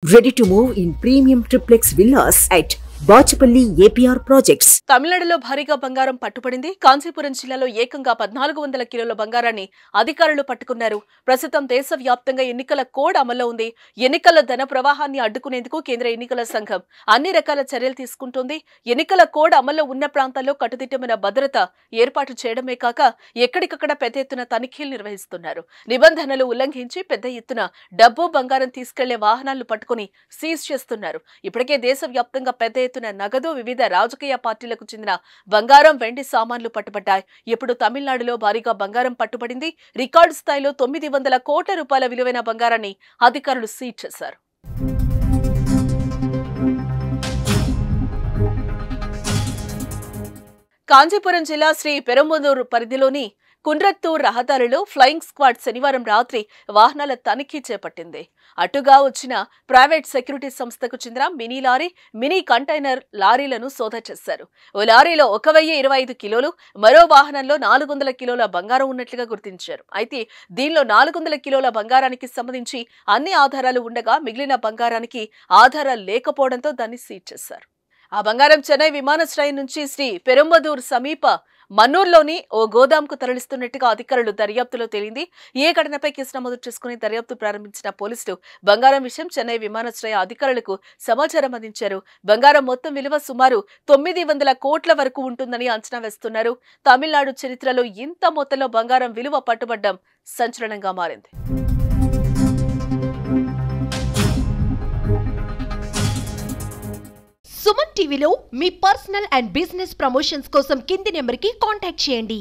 Ready to move in premium triplex villas at Bachapalli APR Projects. తమిళనాడులో భారీగా బంగారం పట్టుబడింది. కాంచీపురం జిల్లాలో ఏకంగా 1400 కిలోల బంగారాన్ని అధికారులు పట్టుకున్నారు. ప్రస్తుతం దేశవ్యాప్తంగా ఎన్నికల కోడ్ అమల్లో ఉంది. ఎన్నికల ధన ప్రవాహాన్ని అడ్డుకునేందుకు కేంద్ర ఎన్నికల సంఘం అన్ని రకాల చర్యలు తీసుకుంటోంది. ఎన్నికల కోడ్ అమల్లో ఉన్న ప్రాంతాల్లో కట్టుదిట్టమైన భద్రత ఏర్పాటు చేయడమే కాక ఎక్కడికక్కడ పెద్ద ఎత్తున తనిఖీలు నిర్వహిస్తున్నారు. నిబంధనలు ఉల్లంఘించి పెద్ద ఎత్తున డబ్బు బంగారం తీసుకెళ్లే వాహనాలను పట్టుకుని సీజ్ చేస్తున్నారు. ఇప్పటికే దేశవ్యాప్తంగా పెద్ద ఎత్తున నగదు వివిధ రాజకీయ పార్టీలకు చెందిన బంగారం వెండి సామాన్లు పట్టుబడ్డాయి. ఇప్పుడు తమిళనాడులో భారీగా బంగారం పట్టుబడింది. రికార్డు స్థాయిలో 900 కోట్ల రూపాయల విలువైన బంగారాన్ని అధికారులు సీజ్ చేశారు. కాంచీపురం జిల్లా శ్రీ పెరంబదూరు పరిధిలోని కుండ్రత్తూర్ రహదారిలో ఫ్లయింగ్ స్క్వాడ్ శనివారం రాత్రి వాహనాల తనిఖీ చేపట్టింది. అటుగా వచ్చిన ప్రైవేట్ సెక్యూరిటీ సంస్థకు చెందిన మినీ లారీ, మినీ కంటైనర్ లారీలను సోదా చేశారు. ఓ లారీలో 1025 కిలోలు, మరో వాహనంలో 400 కిలోల బంగారం ఉన్నట్లుగా గుర్తించారు. అయితే దీనిలో 400 కిలోల బంగారానికి సంబంధించి అన్ని ఆధారాలు ఉండగా మిగిలిన బంగారానికి ఆధారాలు లేకపోవడంతో దాన్ని సీజ్ చేశారు. ఆ బంగారం చెన్నై విమానాశ్రయం నుంచి శ్రీ పెరంబదూర్ సమీప మన్నూర్లోని ఓ గోదాంకు తరలిస్తున్నట్టుగా అధికారులు దర్యాప్తులో తేలింది. ఈ ఘటనపై కేసు నమోదు చేసుకుని దర్యాప్తు ప్రారంభించిన పోలీసులు బంగారం విషయం చెన్నై విమానాశ్రయ అధికారులకు సమాచారం అందించారు. బంగారం మొత్తం విలువ సుమారు 900 కోట్ల వరకు ఉంటుందని అంచనా వేస్తున్నారు. తమిళనాడు చరిత్రలో ఇంత మొత్తంలో బంగారం విలువ పట్టుబడ్డం సంచలనంగా మారింది. సుమన్ టీవీలో మీ పర్సనల్ అండ్ బిజినెస్ ప్రమోషన్స్ కోసం కింది నెంబర్కి కాంటాక్ట్ చేయండి.